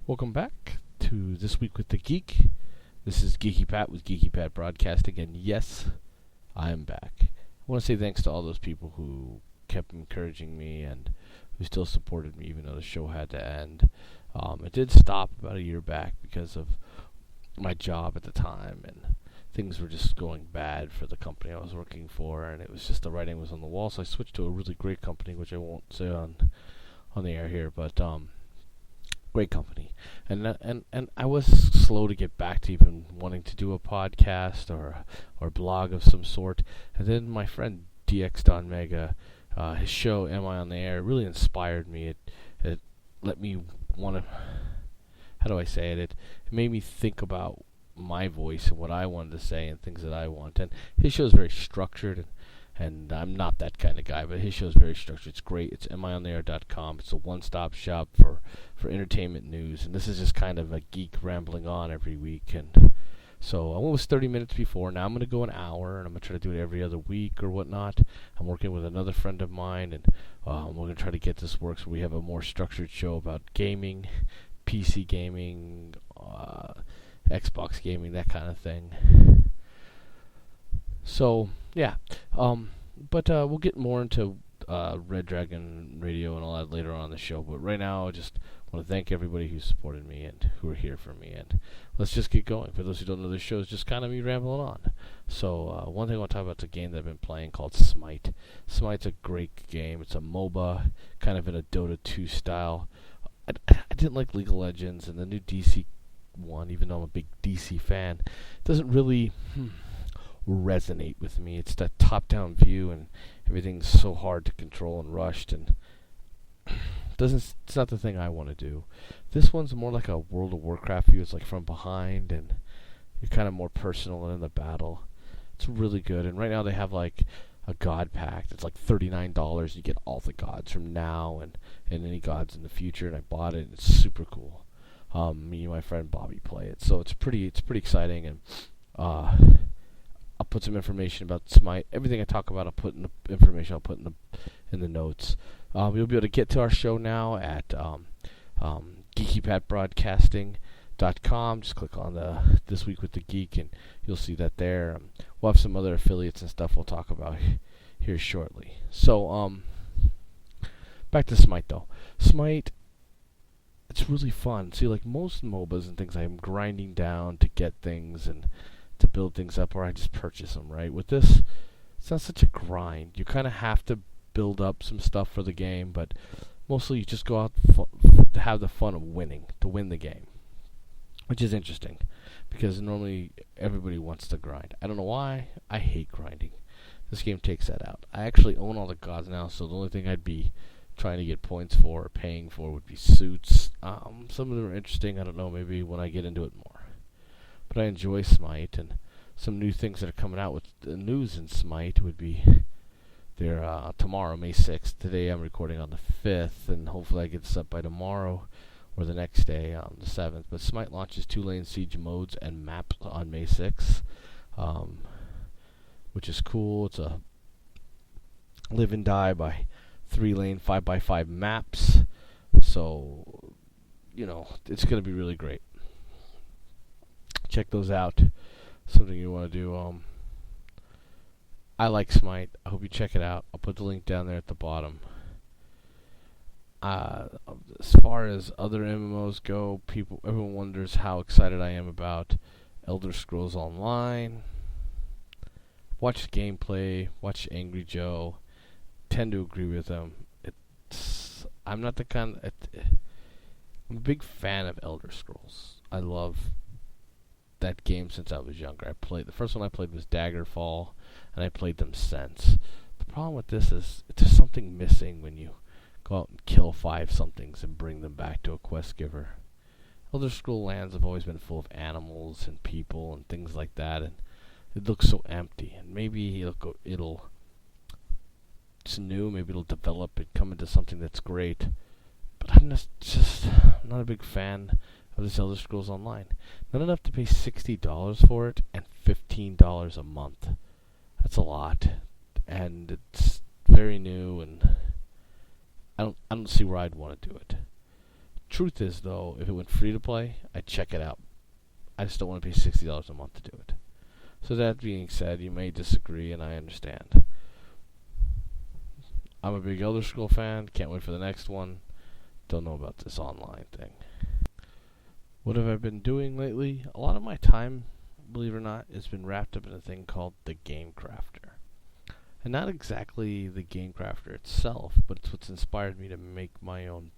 Welcome back to This Week with the Geek. This is Geeky Pat with Geeky Pat Broadcasting, and yes, I am back. I want to say thanks to all those people who kept encouraging me and who still supported me even though the show had to end. It did stop about a year back because of my job at the time, and things were just going bad for the company I was working for, and it was just the writing was on the wall, so I switched to a really great company, which I won't say on the air here, but great company, and I was slow to get back to even wanting to do a podcast or blog of some sort. And then my friend DX Don Mega, his show Am I on the Air, really inspired me. It let me want to, how do I say it? It made me think about my voice and what I wanted to say and things that I want. And his show is very structured, and I'm not that kind of guy, but his show is very structured. It's great. It's miontheair.com. It's a one-stop shop for entertainment news. And this is just kind of a geek rambling on every week. And so I was 30 minutes before. Now I'm going to go an hour, and I'm going to try to do it every other week or whatnot. I'm working with another friend of mine, and we're going to try to get this work so we have a more structured show about gaming, PC gaming, Xbox gaming, that kind of thing. So, yeah. But we'll get more into Red Dragon Radio and all that later on in the show. But right now, I just want to thank everybody who supported me and who are here for me. And let's just get going. For those who don't know, this show is just kind of me rambling on. So, one thing I want to talk about is a game that I've been playing called Smite. Smite's a great game. It's a MOBA, kind of in a Dota 2 style. I didn't like League of Legends, and the new DC one, even though I'm a big DC fan, doesn't really resonate with me. It's that top-down view, and everything's so hard to control and rushed, and it's not the thing I want to do. This one's more like a World of Warcraft view. It's like from behind, and you're kind of more personal in the battle. It's really good, and right now they have like a god pack that's like $39. You get all the gods from now and any gods in the future, and I bought it, and it's super cool. Me and my friend Bobby play it, so it's pretty exciting, and I'll put some information about Smite. Everything I talk about, I'll put in the information. I'll put in the notes. You'll be able to get to our show now at geekypatbroadcasting.com. Just click on the This Week with the Geek, and you'll see that there. We'll have some other affiliates and stuff we'll talk about here shortly. So, back to Smite though. Smite, it's really fun. See, like most MOBAs and things, I'm grinding down to get things and to build things up, or I just purchase them, right? With this, it's not such a grind. You kind of have to build up some stuff for the game, but mostly you just go out to have the fun of winning, to win the game, which is interesting, because normally everybody wants to grind. I don't know why. I hate grinding. This game takes that out. I actually own all the gods now, so the only thing I'd be trying to get points for or paying for would be suits. Some of them are interesting. I don't know, maybe when I get into it more. But I enjoy Smite, and some new things that are coming out with the news in Smite would be there tomorrow, May 6th. Today I'm recording on the 5th, and hopefully I get this up by tomorrow or the next day on the 7th. But Smite launches 2-lane siege modes and maps on May 6th, which is cool. It's a live and die by 3-lane 5x5 maps. So, it's going to be really great. Check those out. Something you want to do. I like Smite. I hope you check it out. I'll put the link down there at the bottom. As far as other MMOs go, everyone wonders how excited I am about Elder Scrolls Online. Watch gameplay. Watch Angry Joe. Tend to agree with them. I'm not the kind. I'm a big fan of Elder Scrolls. I love that game since I was younger. The first one I played was Daggerfall, and I played them since. The problem with this is there's something missing when you go out and kill 5 somethings and bring them back to a quest giver. Elder Scroll lands have always been full of animals and people and things like that, and it looks so empty. And maybe it's new, maybe it'll develop, it come into something that's great. But I'm just not a big fan of this Elder Scrolls Online. Not enough to pay $60 for it and $15 a month. That's a lot, and it's very new, and I don't see where I'd want to do it. Truth is, though, if it went free to play, I'd check it out. I just don't want to pay $60 a month to do it. So that being said, you may disagree, and I understand. I'm a big Elder Scroll fan. Can't wait for the next one. Don't know about this online thing. What have I been doing lately? A lot of my time, believe it or not, has been wrapped up in a thing called the Game Crafter. And not exactly the Game Crafter itself, but it's what's inspired me to make my own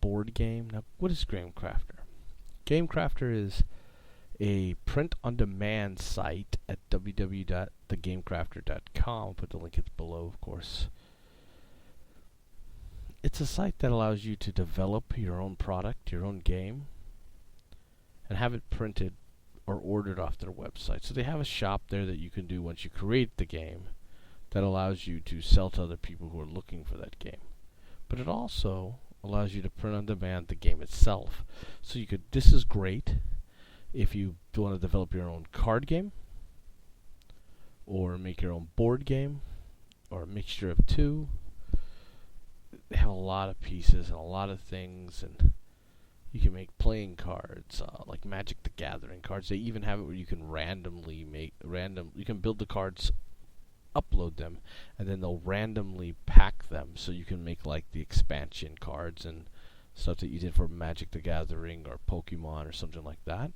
board game. Now, what is Game Crafter? Game Crafter is a print-on-demand site at www.thegamecrafter.com. I'll put the link below, of course. It's a site that allows you to develop your own product, your own game, and have it printed or ordered off their website. So they have a shop there that you can do once you create the game that allows you to sell to other people who are looking for that game. But it also allows you to print on demand the game itself. So this is great if you want to develop your own card game, or make your own board game, or a mixture of two. They have a lot of pieces and a lot of things, and you can make playing cards, like Magic the Gathering cards. They even have it where you can you can build the cards, upload them, and then they'll randomly pack them, so you can make the expansion cards and stuff that you did for Magic the Gathering or Pokemon or something like that.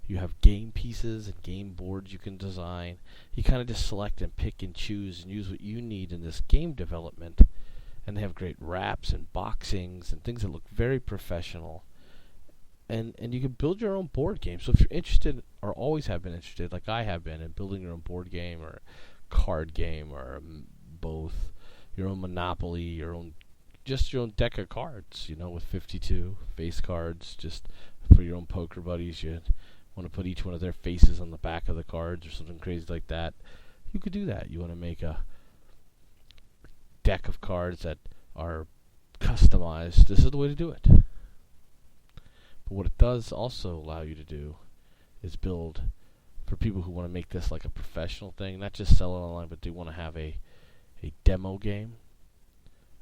You have game pieces and game boards you can design. You kind of just select and pick and choose and use what you need in this game development. And they have great wraps and boxings and things that look very professional. And you can build your own board game. So if you're interested, or always have been interested, like I have been, in building your own board game or card game, or both, your own Monopoly, your own deck of cards, with 52 face cards, just for your own poker buddies. You want to put each one of their faces on the back of the cards or something crazy like that. You could do that. You want to make a deck of cards that are customized. This is the way to do it. But what it does also allow you to do is build, for people who want to make this like a professional thing, not just sell it online, but they want to have a demo game,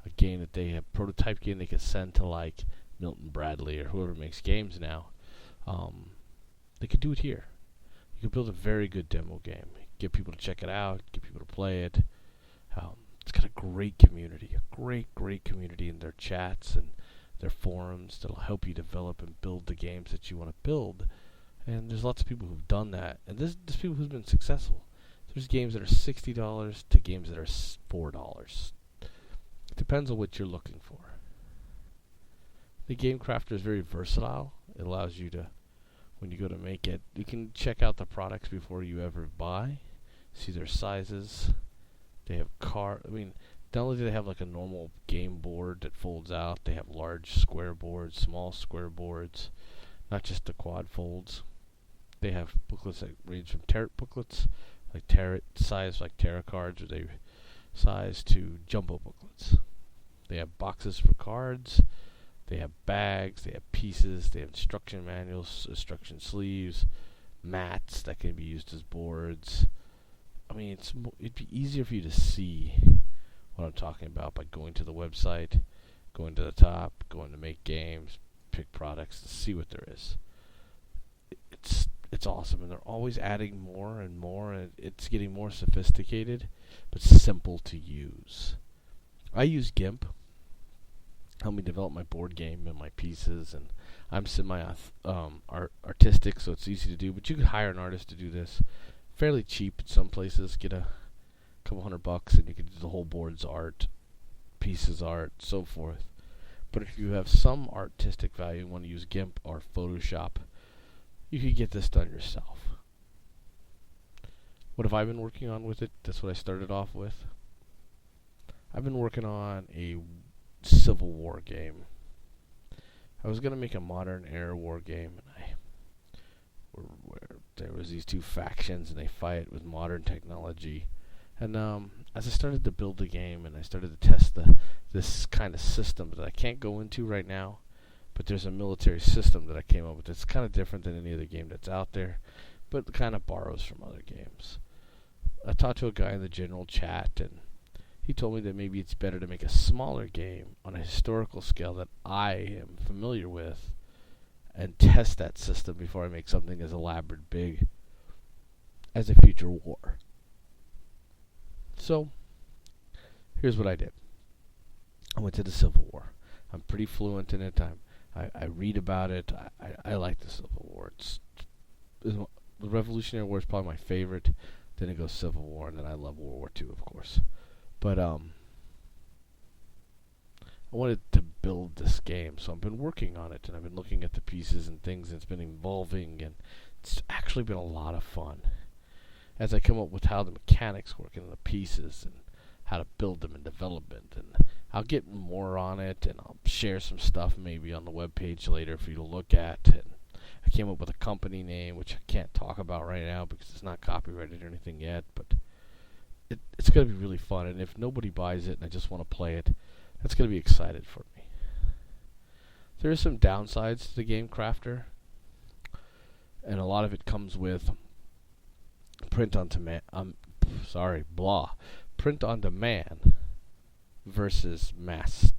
a game that they have, prototype game they can send to Milton Bradley or whoever makes games now. They could do it here. You could build a very good demo game, get people to check it out, get people to play it. It's got a great community, great community in their chats and their forums that'll help you develop and build the games that you want to build. And there's lots of people who've done that. And there's people who've been successful. There's games that are $60 to games that are $4. It depends on what you're looking for. The Game Crafter is very versatile. It allows you to, when you go to make it, you can check out the products before you ever buy, see their sizes. They have not only do they have a normal game board that folds out, they have large square boards, small square boards, not just the quad folds. They have booklets that range from tarot booklets, tarot size, tarot cards, or they size, to jumbo booklets. They have boxes for cards. They have bags. They have pieces. They have instruction manuals, instruction sleeves, mats that can be used as boards. It'd be easier for you to see what I'm talking about by going to the website, going to the top, going to make games, pick products, to see what there is. It's awesome, and they're always adding more and more, and it's getting more sophisticated, but simple to use. I use GIMP. Help me develop my board game and my pieces, and I'm artistic, so it's easy to do. But you could hire an artist to do this. Fairly cheap in some places. Get a couple $100 and you can do the whole board's art, pieces art, so forth. But if you have some artistic value and want to use GIMP or Photoshop, you can get this done yourself. What have I been working on with it? That's what I started off with. I've been working on a Civil War game. I was gonna make a modern era war game, and where there was these two factions and they fight with modern technology. And as I started to build the game and I started to test this kind of system that I can't go into right now, but there's a military system that I came up with that's kind of different than any other game that's out there, but kind of borrows from other games. I talked to a guy in the general chat, and he told me that maybe it's better to make a smaller game on a historical scale that I am familiar with and test that system before I make something as elaborate, big as a future war. So, here's what I did. I went to the Civil War. I'm pretty fluent in it. I read about it. I like the Civil War. The Revolutionary War is probably my favorite. Then it goes Civil War, and then I love World War II, of course. But I wanted to build this game, so I've been working on it, and I've been looking at the pieces and things, and it's been evolving, and it's actually been a lot of fun as I come up with how the mechanics work and the pieces and how to build them and development. And I'll get more on it, and I'll share some stuff maybe on the webpage later for you to look at. And I came up with a company name, which I can't talk about right now because it's not copyrighted or anything yet, but it's going to be really fun. And if nobody buys it and I just want to play it, that's going to be excited for me. There are some downsides to the Game Crafter, and a lot of it comes with print on demand versus mass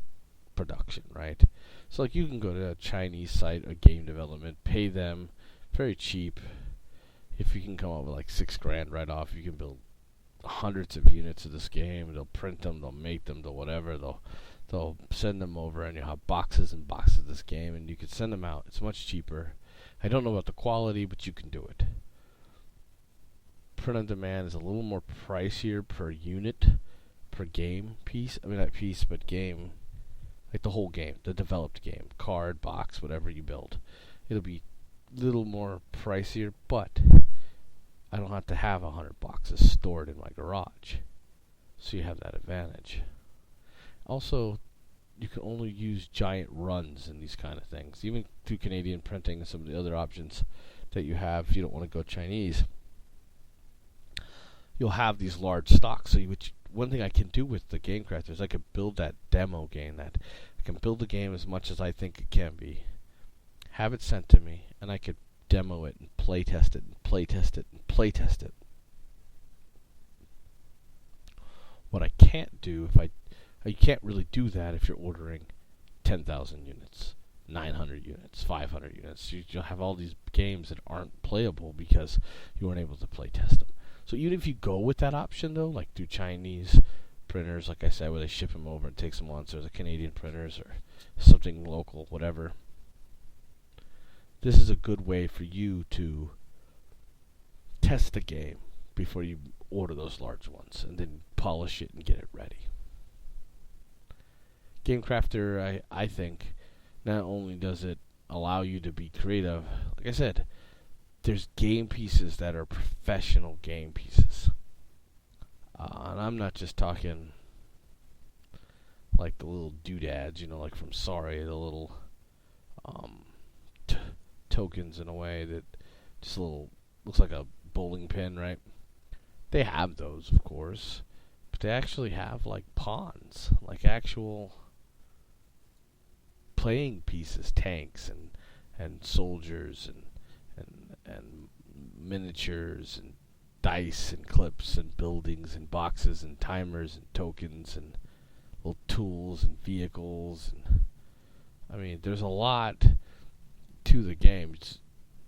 production, right? So like you can go to a Chinese site, a game development, pay them very cheap. If you can come up with like $6,000 right off, you can build hundreds of units of this game. They'll print them, they'll make them, they'll whatever, they'll send them over, and you'll have boxes and boxes of this game, and you can send them out. It's much cheaper. I don't know about the quality, but you can do it. Print on demand is a little more pricier per unit, per game piece. I mean, not piece, but game. Like the whole game, the developed game, card, box, whatever you build. It'll be a little more pricier, but I don't have to have 100 boxes stored in my garage. So you have that advantage. Also, you can only use giant runs in these kind of things. Even through Canadian printing and some of the other options that you have if you don't want to go Chinese, you'll have these large stocks. So one thing I can do with the Game Crafter is I can build that demo game. That I can build the game as much as I think it can be, have it sent to me, and I could demo it and play test it and play test it and play test it. What I can't do you can't really do that if you're ordering 10,000 units, 900 units, 500 units. You'll have all these games that aren't playable because you weren't able to play test them. So even if you go with that option, though, like through Chinese printers, like I said, where they ship them over and take some months, or the Canadian printers, or something local, whatever, this is a good way for you to test the game before you order those large ones, and then polish it and get it ready. Game Crafter, I think, not only does it allow you to be creative, like I said, there's game pieces that are professional game pieces. And I'm not just talking like the little doodads, like from Sorry, the little tokens in a way that just a little, looks like a bowling pin, right? They have those, of course, but they actually have like pawns, like actual playing pieces, tanks and soldiers and miniatures and dice and clips and buildings and boxes and timers and tokens and little tools and vehicles. And I mean, there's a lot to the games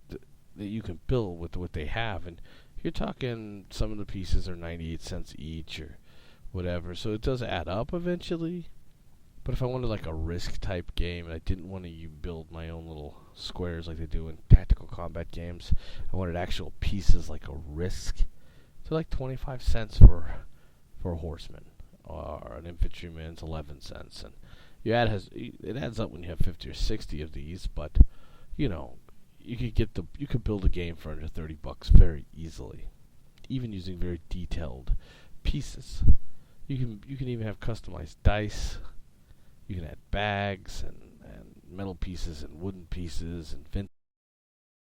that you can build with what they have. And you're talking, some of the pieces are 98 cents each or whatever, so it does add up eventually. But if I wanted like a Risk type game and I didn't want to build my own little squares like they do in tactical combat games, I wanted actual pieces like a Risk. They're like 25 cents for a horseman, or an infantryman's 11 cents. And it adds up when you have 50 or 60 of these, but you could build a game for under $30 very easily, even using very detailed pieces. You can even have customized dice. You can add bags and metal pieces and wooden pieces and vintage